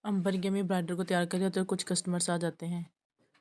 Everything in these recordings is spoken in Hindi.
अंबर की अम्मी ब्राइडल को तैयार कर रही होती है और कुछ कस्टमर्स आ जाते हैं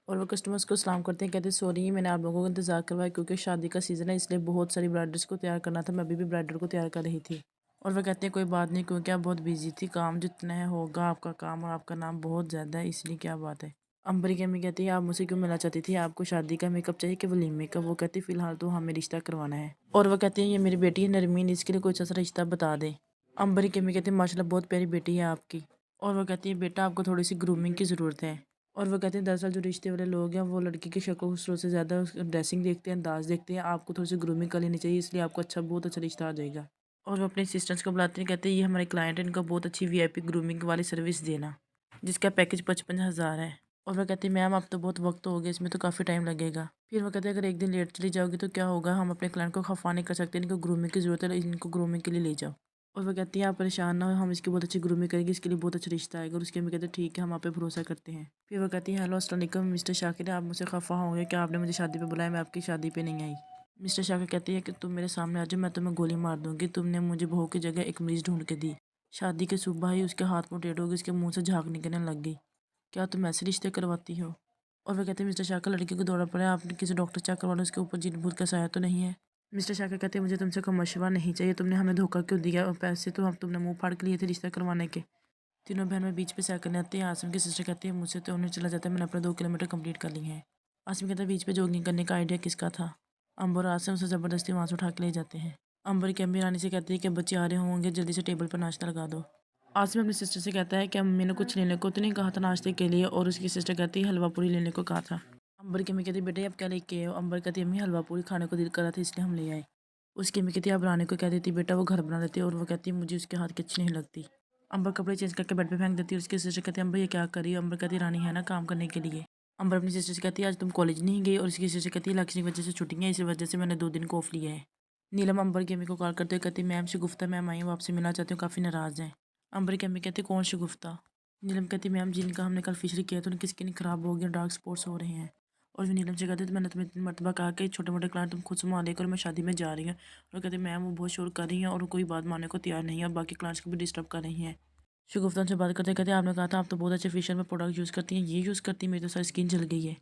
और वो कस्टमर्स को सलाम करते हैं। कहते हैं सॉरी मैंने आप लोगों को इंतज़ार करवाया क्योंकि शादी का सीज़न है, इसलिए बहुत सारी ब्राइडल्स को तैयार करना था। मैं अभी भी ब्राइडल को तैयार कर रही थी। और वह कहते हैं कोई बात नहीं, क्योंकि आप बहुत बिजी थी, काम जितना है होगा, आपका काम और आपका नाम बहुत ज़्यादा है, इसलिए क्या बात है। अंबर की अम्मी कहती है आप मुझसे क्यों मिलना चाहती थी, आपको शादी का मेकअप चाहिए कि वलीमे का। वो कहती फिलहाल तो हमें रिश्ता करवाना है। और वह कहती है ये मेरी बेटी है नरमीन, इसके लिए कोई अच्छा सा रिश्ता बता दे। अंबर की अम्मी कहती है माशाल्लाह बहुत प्यारी बेटी है आपकी। और वो कहती है बेटा आपको थोड़ी सी ग्रूमिंग की ज़रूरत है। और वो कहते हैं दरअसल जो रिश्ते वाले लोग हैं वो लड़की की शक्ल खूबसूरत से ज़्यादा ड्रेसिंग देखते हैं, अंदाज देखते हैं। आपको थोड़ी सी ग्रूमिंग कर लेनी चाहिए, इसलिए आपको बहुत अच्छा रिश्ता आ जाएगा। और वो अपने असिस्टेंट्स को बुलाते हैं, कहते हैं ये हमारे क्लाइंट हैं, इनको बहुत अच्छी वीआईपी ग्रूमिंग वाली सर्विस देना, जिसका पैकेज 55,000 है। और वह कहती है मैम अब तो बहुत वक्त हो गया, इसमें तो काफ़ी टाइम लगेगा। फिर वो कहते हैं अगर एक दिन लेट चली जाओगी तो क्या होगा, हम अपने क्लाइंट को खफा नहीं कर सकते, इनको ग्रूमिंग की ज़रूरत है, इनको ग्रूमिंग के लिए ले जाओ। और वो कहती है आप परेशान ना हो, हम इसकी बहुत अच्छी ग्रूमिंग करेंगे, इसके लिए बहुत अच्छा रिश्ता आएगा। और उसके में कहते हैं ठीक है, हम आप पे भरोसा करते हैं। फिर वो कहती है हेलो अस्सलाम वालेकुम मिस्टर शाकिर, आप मुझसे खफा होंगे क्या, आपने मुझे शादी पे बुलाया, मैं आपकी शादी पे नहीं आई। मिस्टर शाकिर कहती है कि तुम मेरे सामने आ जाओ, मैं तुम्हें गोली मार दूंगी, तुमने मुझे बहू की जगह एक मरीज ढूंढ के दी। शादी के सुबह ही उसके हाथ मुंह टेढ़े हो गए, उसके मुंह से झाग निकलने लग गई। क्या तुम ऐसे रिश्ते करवाती हो। और वह कहते हैं मिस्टर शाकिर लड़की को दौरा पड़ा है, आपने किसी डॉक्टर चेक करवा लो, उसके ऊपर जिन भूत का साया तो नहीं है। मिस्टर शाकिर कहते हैं मुझे तुमसे कोई मशवरा नहीं चाहिए, तुमने हमें धोखा क्यों दिया, और पैसे तो हम तुमने मुंह फाड़ के लिए थे रिश्ता करवाने के। तीनों बहन में बीच पे सैर करने आती है। आसिम की सिस्टर कहती है मुझसे तो उन्हें चला जाता है, मैंने अपने 2 किलोमीटर कंप्लीट कर ली है। आसिम कहता है बीच पे जॉगिंग करने का आइडिया किसका था। अंबर और आसिम उसे ज़बरदस्ती वहाँ से उठा के ले जाते हैं। अंबर की अम्मी रानी से कहती है कि बच्चे आ रहे होंगे, जल्दी से टेबल पर नाश्ता लगा दो। आसिम अपनी सिस्टर से कहता है कि अम्मी ने कुछ लेने को तो नहीं कहा था नाश्ते के लिए, और उसकी सिस्टर कहती है हलवा पूरी लेने को कहा था। अंबर की अम्मी कहती है बेटे अब क्या लेके आए हो। अंबर कहती है अम्मी हलवा पूरी खाने को दिल कर रहा था इसलिए हम ले आए। उसकी अम्मी कहती है अब रानी को कह देती बेटा वो घर बना देती है, और वो कहती है मुझे उसके हाथ की अच्छी नहीं लगती। अंबर कपड़े चेंज करके बेड पे फेंक देती है। उसकी सिस्टर कहती है अम्बर ये क्या कर रही है। अंबर कहती है रानी है ना काम करने के लिए। अंबर अपनी सिस्टर से कहती है आज तुम कॉलेज नहीं गई, और उसकी सिस्टर कहती है इलेक्शन की वजह से छुट्टियां हैं, इसी वजह से मैंने 2 दिन को ऑफ लिया है। नीलम अंबर की अम्मी को कॉल करते हुए कहती है मैम शगुफ्ता मैम आई, वो आपसे मिलना चाहती हूँ, काफ़ी नाराज़ हैं। अंबर की अम्मी कहती है कौन शगुफ्ता। नीलम कहती है मैम जिनका हमने कल फिशरी किया तो उनकी स्किन खराब हो गई, डार्क स्पॉट्स हो रहे हैं। और फिर नीलम से कहते तो मैंने तुम्हें इतनी मरतबा कहा कि छोटे मोटे क्लाइंट तुम खुद संभाल लेकर, मैं शादी में जा रही हूँ। और कहते मैम वो बहुत शोर कर रही हैं और कोई बात मानने को तैयार नहीं है, और बाकी क्लाइंट्स को भी डिस्टर्ब कर रही हैं। शगुफ्ता से बात करते कहते आपने कहा था आप तो बहुत अच्छे फेशियल में प्रोडक्ट यूज़ करती हैं, ये यूज़ करती हैं, मेरी तो सारी स्किन जल गई है।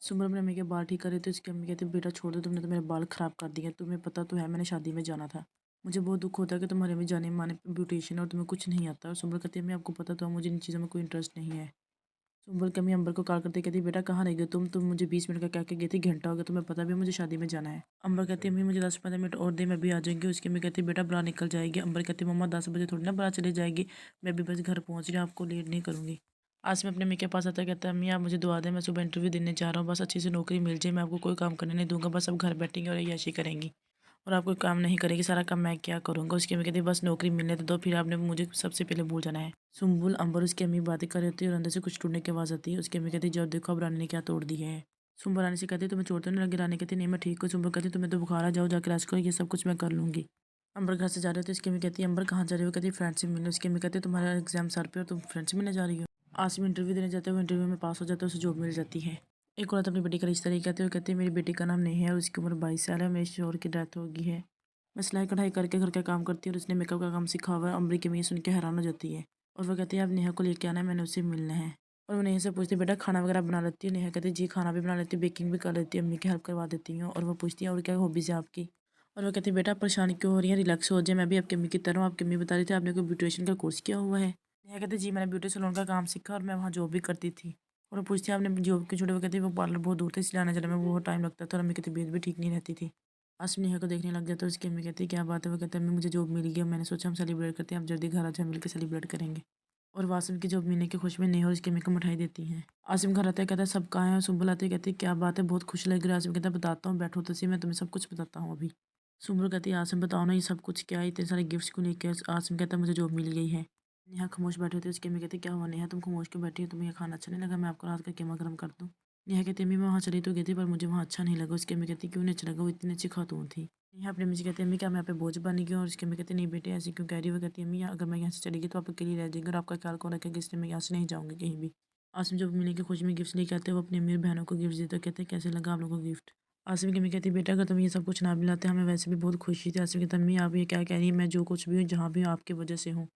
सुमर अपने अम्मी के बाल ठीक कर रही थी, उसकी अम्मी कहती बेटा छोड़ दो, तुमने तो मेरे बाल ख़राब कर दिए, तुम्हें पता तो है मैंने शादी में जाना था। मुझे बहुत दुख होता है कि तुम्हारे में जाने माने ब्यूटिशियन और तुम्हें कुछ नहीं आता। और सुमर कहती है अम्मी आपको पता तो है मुझे इन चीज़ों में कोई इंटरेस्ट नहीं है। सुम्बल की अम्मी अंबर को कॉल करती कहती बेटा कहाँ रह गए तुम मुझे 20 मिनट का कह के गई थी, घंटा हो गया, तुम्हें पता भी है मुझे शादी में जाना है। अंबर कहती अम्मी मुझे 10-15 मिनट और दे, मैं भी आ जाएंगी। उसकी अम्मी कहती बेटा बुला निकल जाएगी। अंबर कहती मम्मा 10 बजे थोड़ी ना बुला चली जाएगी, मैं भी बस घर पहुँच रही हूँ, आपको लेट नहीं करूँगी। आसिम अपने अम्मी के पास आता है, कहता है अम्मी आप मुझे दुआ दें, मैं सुबह इंटरव्यू देने जा रहा हूँ, बस अच्छी सी नौकरी मिल जाए, मैं आपको कोई काम करने नहीं दूंगा, बस अब घर बैठेंगे और ऐशी करेंगी, और आप कोई काम नहीं करेगी, सारा काम मैं क्या करूँगा। उसकी अम्मी कहती बस नौकरी मिलने तो दो, फिर आपने मुझे सबसे पहले भूल जाना है। सुम्बुल अंबर उसकी अम्मी बातें कर रही होती है और अंदर से कुछ टूटने की आवाज़ आती है। उसकी अम्मी कहती है जब देखो अब रानी ने क्या तोड़ दी है। सुम्बुल रानी से कहती है तुम्हें चोट तो नहीं लगी। रानी कहती नहीं मैं ठीक हूँ। सुम्बुल कहती तुम्हें तो बुखार आ, जाओ जाकर रेस्ट करो, ये सब कुछ मैं कर लूँगी। अंबर घर से जा रहे थे, उसकी अम्मी कहती है अंबर कहाँ जा रही हो। कहती है फ्रेंड से मिलने। उसकी अम्मी कहती है तुम्हारा एग्जाम सर पे और तुम फ्रेंड से मिलने जा रही हो। आसिम इंटरव्यू देने जाते हुए इंटरव्यू में पास हो जाता है, उसे जॉब मिल जाती है। एक औरत अपनी बेटी का रिश्ता नहीं कहती, वो कहती है मेरी बेटी का नाम नेहा है और उसकी उम्र 22 साल है, मेरे शोहर की डेथ हो गई है, मैं सिलाई कढ़ाई करके घर का काम करती हूँ और उसने मेकअप का काम सीखा हुआ है। अमरी की अम्मी सुन के हैरान हो जाती है और वो कहती है आप नेहा को लेके आना है, मैंने उससे मिलना है। और वो नेहा से पूछती है बेटा खाना वगैरह बना लेती है। नेहा कहती है जी खाना भी बना लेती हूँ, बेकिंग भी कर लेती हूँ, अम्मी की हेल्प करवा देती हूँ। और वो पूछती है और क्या हॉबीज़ है आपकी। और वो कहती है बेटा आप परेशान क्यों हो रही है, रिलैक्स हो जाए, मैं भी आपकी अम्मी की तरह हूँ। आपकी अम्मी बता रही थी आपने कोई ब्यूटिशियन का कोर्स किया हुआ है। नेहा कहती है जी मैंने ब्यूटी सैलून का काम सीखा और मैं वहाँ जॉब भी करती थी। और वो पूछती है आपने जॉब क्यों छोड़ी। वो कहती है वो पार्लर बहुत दूर था इसलिए आने जाने में बहुत टाइम लगता था और अम्मी की तबीयत भी ठीक नहीं रहती थी। आसिम नेहा को देखने लग जाता है। उसकी अम्मी कहती है क्या बात है। वो कहता है अम्मी मुझे जॉब मिल गई और मैंने सोचा हम सेलिब्रेट करते हैं, आप जल्दी घर आ जाए मिलकर सेलिब्रेट करेंगे। और वो आसिम की जॉब मिलने की खुशी में नेहा और उसकी अम्मी को मिठाई देती हैं। आसिम घर आता है, कहता है सब कहाँ है। सुम्बुल आती है, कहती है क्या बात है बहुत खुश लग रही है। आसिम कहता है बताता हूँ बैठो तो सही, मैं तुम्हें सब कुछ बताता हूँ अभी। सुम्बुल कहती है आसिम बताओ ना ये सब कुछ क्या है, इतने सारे गिफ्ट्स क्यों लेके आए? आसिम कहता है मुझे जॉब मिल गई है। नेहा खामोश बैठी होती है। उसकी अम्मी कहती है क्या हुआ नेहा तुम खामोश क्यों बैठी हो, तुम्हें ये खाना अच्छा नहीं लगा, मैं आपको रात का कीमा गर्म कर दूँ। नेहा कहती है अम्मी मैं वहाँ चली तो गई थी पर मुझे वहाँ अच्छा नहीं लगा। उसकी अम्मी कहती है क्यों नहीं अच्छा लगा, वो इतनी अच्छी खातून थी। नेहा अपनी अम्मी से कहती है अम्मी क्या मैं यहाँ पे बोझ बन गई हूँ। और उसकी अम्मी कहती है नहीं बेटे ऐसी क्यों कह रही है। वो कहती है अम्मी अगर मैं यहाँ से चली गई तो आप अकेली रह जाएंगी और आपका ख्याल कौन रखेगा, इसलिए मैं यहाँ से नहीं जाऊँगी कहीं भी। आसिम जब मिलने की खुशी में गिफ्ट लेके आते हैं वो अपनी अमीर बहनों को गिफ्ट देते हैं। कहते हैं कैसे लगा आप लोगों को गिफ्ट। आसिम की अम्मी कहती है बेटा अगर तुम ये सब कुछ ना भी लाते हमें वैसे भी बहुत खुशी थी। आसिम कहता है अम्मी आप ये क्या कह रही है, मैं जो कुछ भी हूँ जहाँ भी हूँ आपकी वजह से हूँ।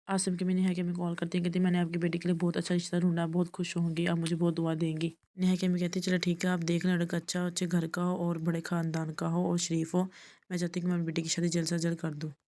आसिम की मैं नेहा के में कॉल करती है, कहती मैंने आपकी बेटी के लिए बहुत अच्छा रिश्ता ढूंढा, बहुत खुश होंगी, आप मुझे बहुत दुआ देंगी। नेहा के में कहती चलो ठीक है, आप देख लें, लड़का अच्छा अच्छे घर का हो और बड़े ख़ानदान का हो और शरीफ हो। मैं चाहती हूँ कि मैं अपनी बेटी की शादी जल्द से जल्द कर दूँ।